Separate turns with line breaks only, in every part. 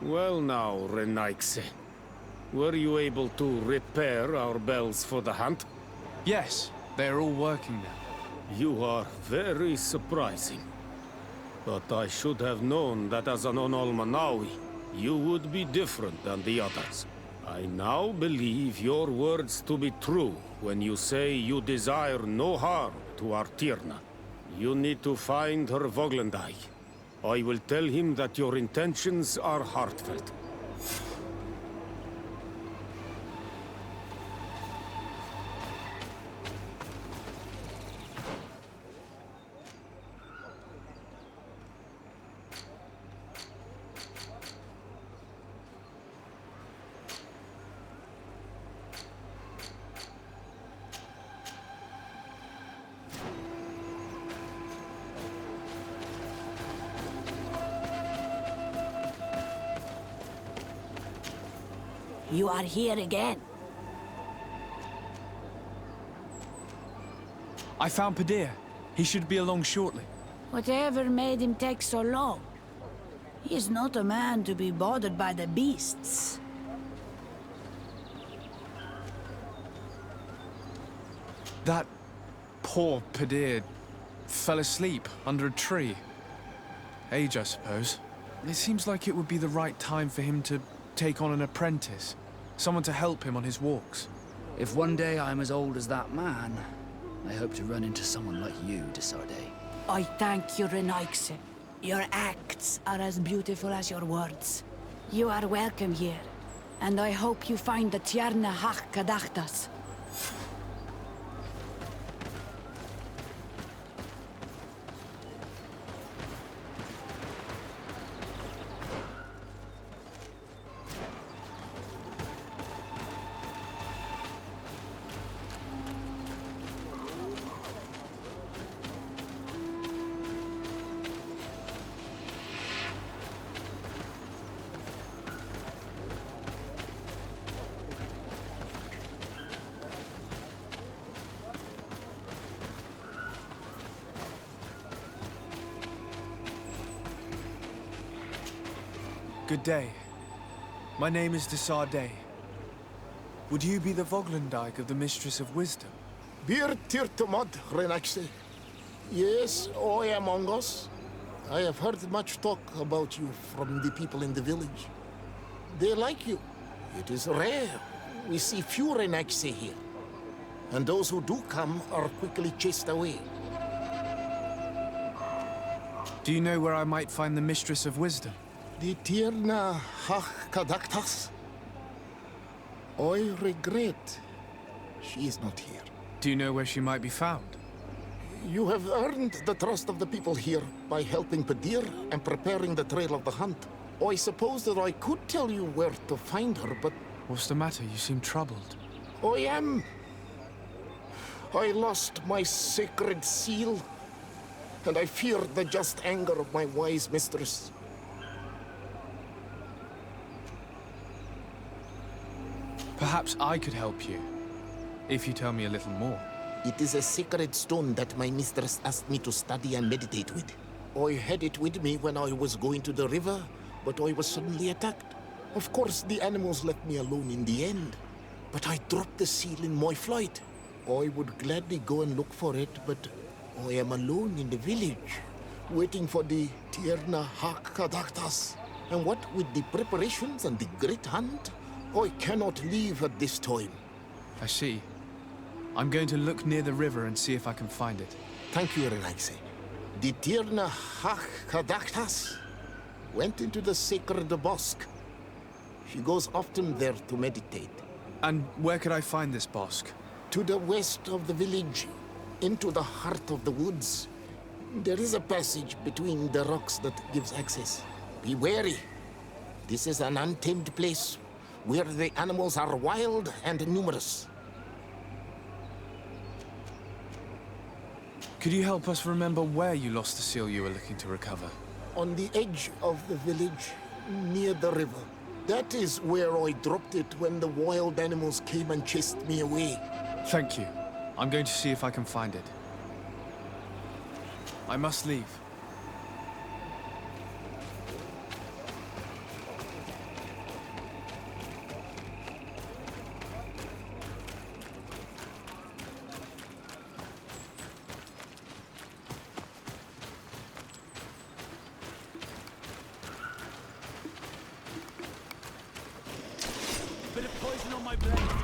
Well now, Renaixe. Were you able to repair our bells for the hunt?
Yes, they're all working now.
You are very surprising. But I should have known that as an Onolmanawi, you would be different than the others. I now believe your words to be true when you say you desire no harm to Artirna. You need to find her Voglendai. I will tell him that your intentions are heartfelt.
You are here again.
I found Padir. He should be along shortly.
Whatever made him take so long? He is not a man to be bothered by the beasts.
That poor Padir fell asleep under a tree. Age, I suppose. It seems like it would be the right time for him to take on an apprentice. Someone to help him on his walks.
If one day I'm as old as that man, I hope to run into someone like you, Desarde.
I thank you, Renaixe. Your acts are as beautiful as your words. You are welcome here, and I hope you find the Tierna Hach Kadachtas.
Good day. My name is Desarde. Would you be the Voglendike of the Mistress of Wisdom?
Bir tirtumad, Renaxe. Yes, I am among us. I have heard much talk about you from the people in the village. They like you. It is rare. We see few Renaxe here. And those who do come are quickly chased away.
Do you know where I might find the Mistress of Wisdom?
The Tierna Hach Kadaktas? I regret she is not here.
Do you know where she might be found?
You have earned the trust of the people here by helping Padir and preparing the trail of the hunt. I suppose that I could tell you where to find her, but...
What's the matter? You seem troubled.
I am. I lost my sacred seal, and I fear the just anger of my wise mistress.
Perhaps I could help you, if you tell me a little more.
It is a sacred stone that my mistress asked me to study and meditate with. I had it with me when I was going to the river, but I was suddenly attacked. Of course, the animals left me alone in the end, but I dropped the seal in my flight. I would gladly go and look for it, but I am alone in the village, waiting for the Tierna Hach Kadaktas. And what with the preparations and the great hunt, I cannot leave at this time.
I see. I'm going to look near the river and see if I can find it.
Thank you, Renaxe. The Tierna Hach Kadaktas went into the sacred bosque. She goes often there to meditate.
And where could I find this bosque?
To the west of the village, into the heart of the woods. There is a passage between the rocks that gives access. Be wary. This is an untamed place where the animals are wild and numerous.
Could you help us remember where you lost the seal you were looking to recover?
On the edge of the village, near the river. That is where I dropped it when the wild animals came and chased me away.
Thank you. I'm going to see if I can find it. I must leave.
poison on my blade.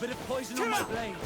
Bit of poison on my blade.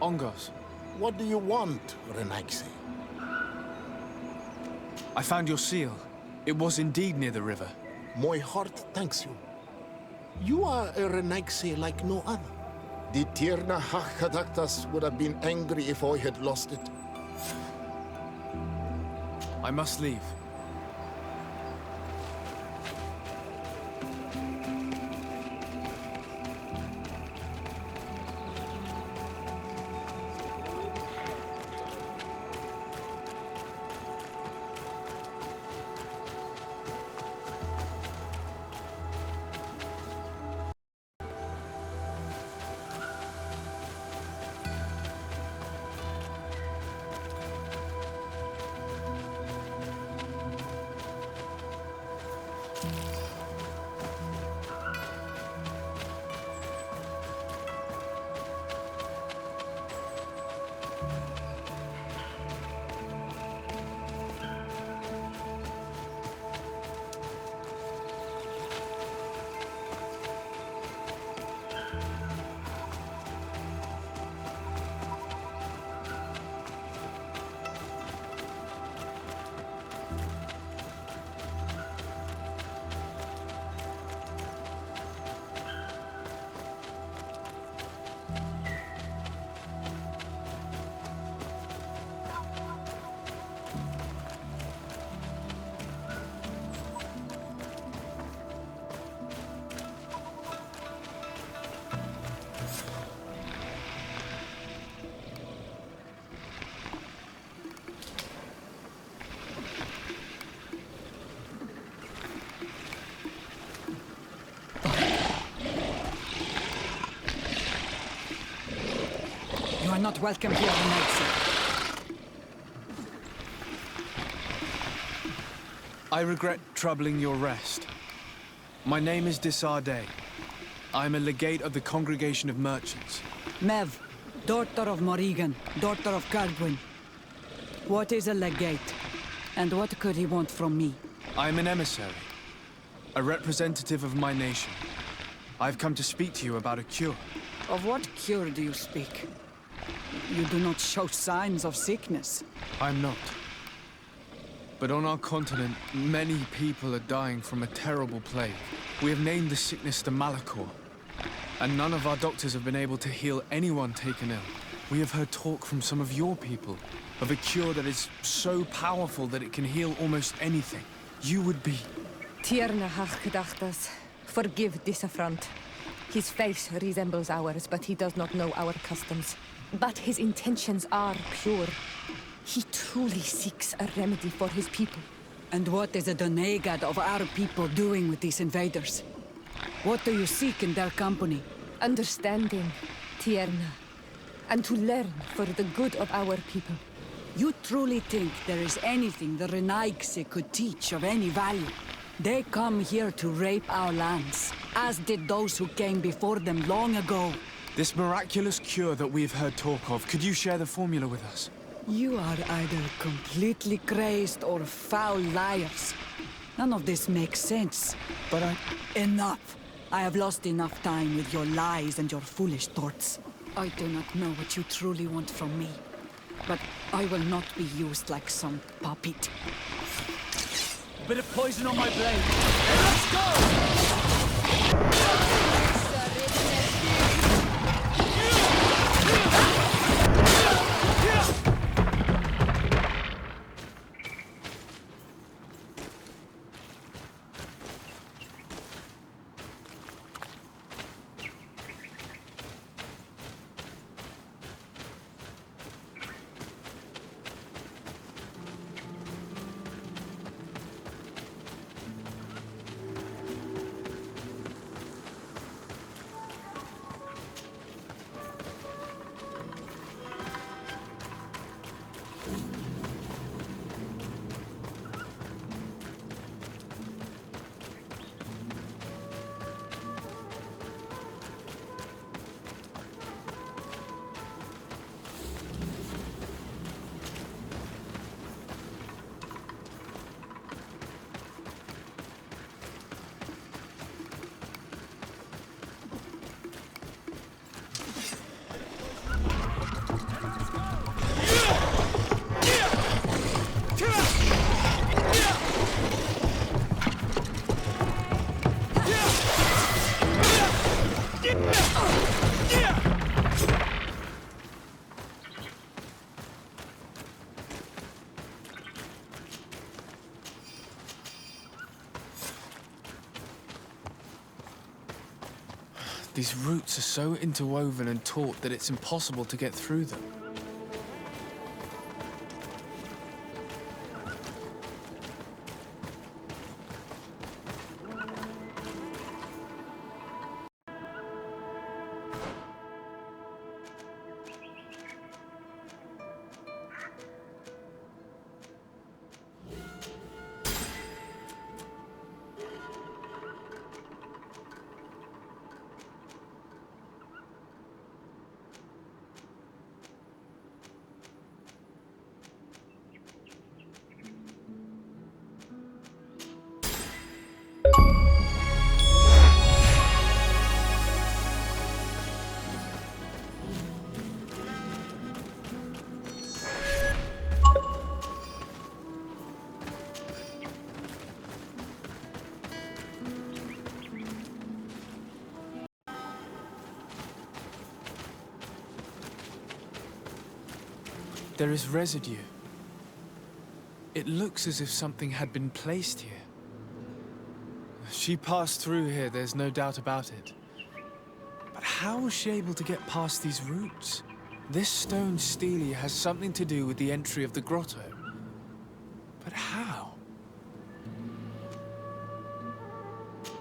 Ongos.
What do you want, Renaigse?
I found your seal. It was indeed near the river.
My heart thanks you. You are a Renaigse like no other. The Tierna Hakadaktas would have been angry if I had lost it.
I must leave.
You are not welcome here, Renaigse.
I regret troubling your rest. My name is Disarday. I am a legate of the Congregation of Merchants.
Mev, daughter of Morrigan, daughter of Cardwin. What is a legate? And what could he want from me?
I am an emissary, a representative of my nation. I've come to speak to you about a cure.
Of what cure do you speak? You do not show signs of sickness.
I'm not. But on our continent, many people are dying from a terrible plague. We have named the sickness the Malachor, and none of our doctors have been able to heal anyone taken ill. We have heard talk from some of your people of a cure that is so powerful that it can heal almost anything. You would be...
Tierna Hakadachtas, forgive this affront. His face resembles ours, but he does not know our customs. But his intentions are pure. He truly seeks a remedy for his people.
And what is the Donegad of our people doing with these invaders? What do you seek in their company?
Understanding, Tierna, and to learn for the good of our people.
You truly think there is anything the Renaigse could teach of any value? They come here to rape our lands, as did those who came before them long ago.
This miraculous cure that we've heard talk of, could you share the formula with us?
You are either completely crazed or foul liars. None of this makes sense.
But
Enough! I have lost enough time with your lies and your foolish thoughts. I do not know what you truly want from me. But I will not be used like some puppet.
Bit of poison on my blade. Let's go!
These roots are so interwoven and taut that it's impossible to get through them. There is residue. It looks as if something had been placed here. She passed through here, there's no doubt about it. But how was she able to get past these roots? This stone stele has something to do with the entry of the grotto. But how?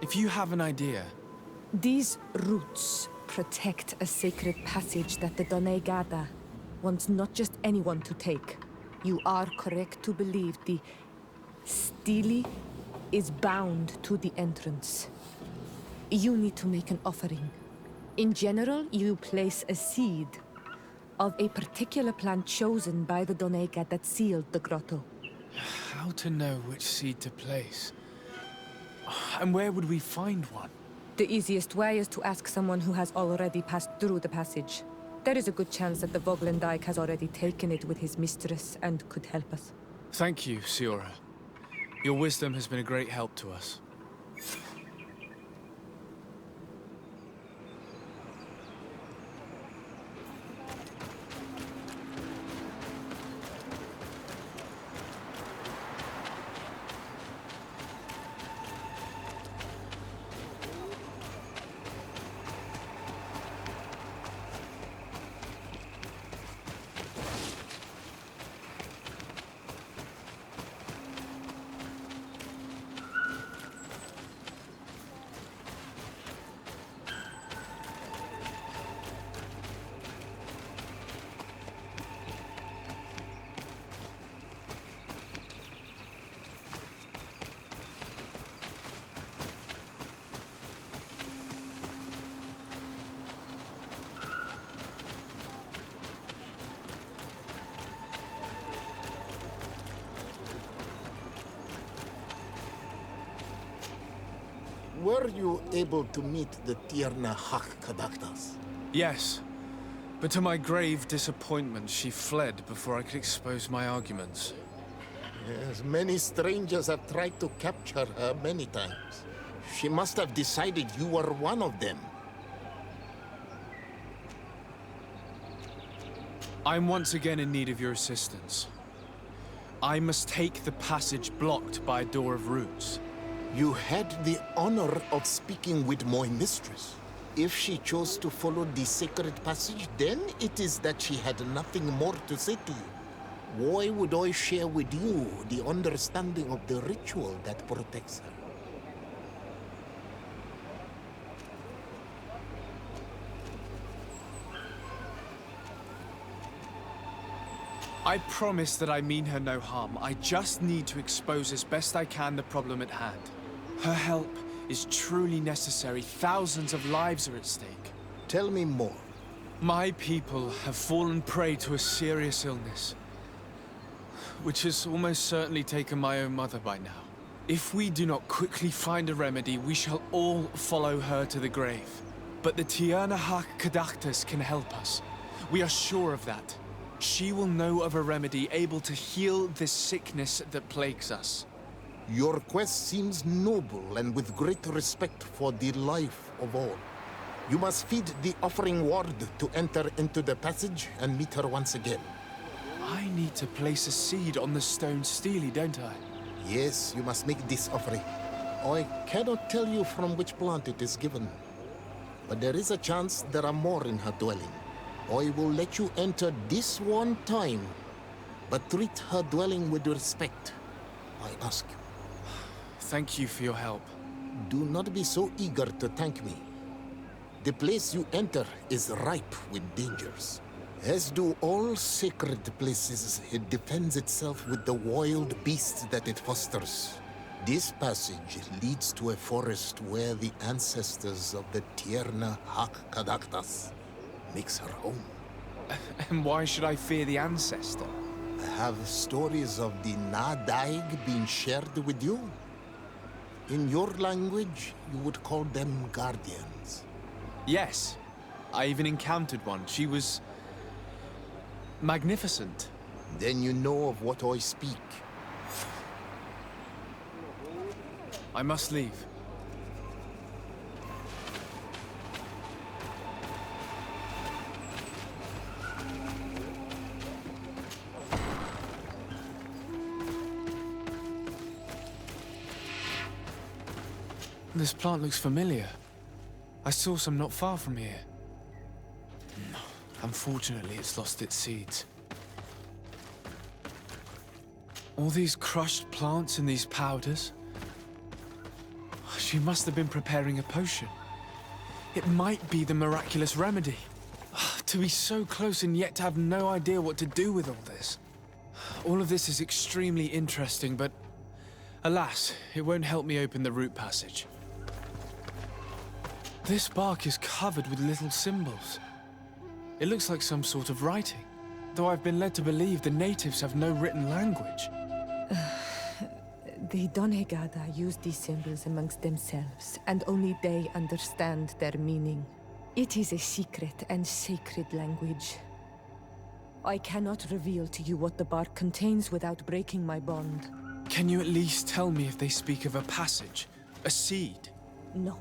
If you have an idea...
These roots protect a sacred passage that the Donegada wants not just anyone to take. You are correct to believe the stele is bound to the entrance. You need to make an offering. In general, you place a seed of a particular plant chosen by the Donega that sealed the grotto.
How to know which seed to place? And where would we find one?
The easiest way is to ask someone who has already passed through the passage. There is a good chance that the Voglendike has already taken it with his mistress and could help us.
Thank you, Siora. Your wisdom has been a great help to us.
Were you able to meet the Tierna Kadaktas?
Yes, but to my grave disappointment, she fled before I could expose my arguments.
Yes, many strangers have tried to capture her many times. She must have decided you were one of them.
I'm once again in need of your assistance. I must take the passage blocked by a door of roots.
You had the honor of speaking with my mistress. If she chose to follow the sacred passage, then it is that she had nothing more to say to you. Why would I share with you the understanding of the ritual that protects her?
I promise that I mean her no harm. I just need to expose as best I can the problem at hand. Her help is truly necessary. Thousands of lives are at stake.
Tell me more.
My people have fallen prey to a serious illness, which has almost certainly taken my own mother by now. If we do not quickly find a remedy, we shall all follow her to the grave. But the Tierna Kadaktas can help us. We are sure of that. She will know of a remedy able to heal this sickness that plagues us.
Your quest seems noble and with great respect for the life of all. You must feed the offering ward to enter into the passage and meet her once again.
I need to place a seed on the stone steely, don't I?
Yes, you must make this offering. I cannot tell you from which plant it is given, but there is a chance there are more in her dwelling. I will let you enter this one time, but treat her dwelling with respect, I ask you.
Thank you for your help.
Do not be so eager to thank me. The place you enter is ripe with dangers. As do all sacred places, it defends itself with the wild beasts that it fosters. This passage leads to a forest where the ancestors of the Tierna Hak makes her home.
And why should I fear the ancestor?
Have stories of the Nadaig been shared with you? In your language, you would call them guardians.
Yes. I even encountered one. She was magnificent.
Then you know of what I speak.
I must leave. This plant looks familiar. I saw some not far from here. Unfortunately, it's lost its seeds. All these crushed plants and these powders. She must have been preparing a potion. It might be the miraculous remedy. To be so close and yet to have no idea what to do with all this. All of this is extremely interesting, but alas, it won't help me open the root passage. This bark is covered with little symbols. It looks like some sort of writing, though I've been led to believe the natives have no written language.
The Donegada use these symbols amongst themselves, and only they understand their meaning. It is a secret and sacred language. I cannot reveal to you what the bark contains without breaking my bond.
Can you at least tell me if they speak of a passage? A seed?
No.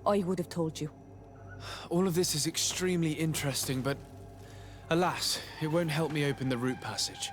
I would have told you.
All of this is extremely interesting, but alas, it won't help me open the root passage.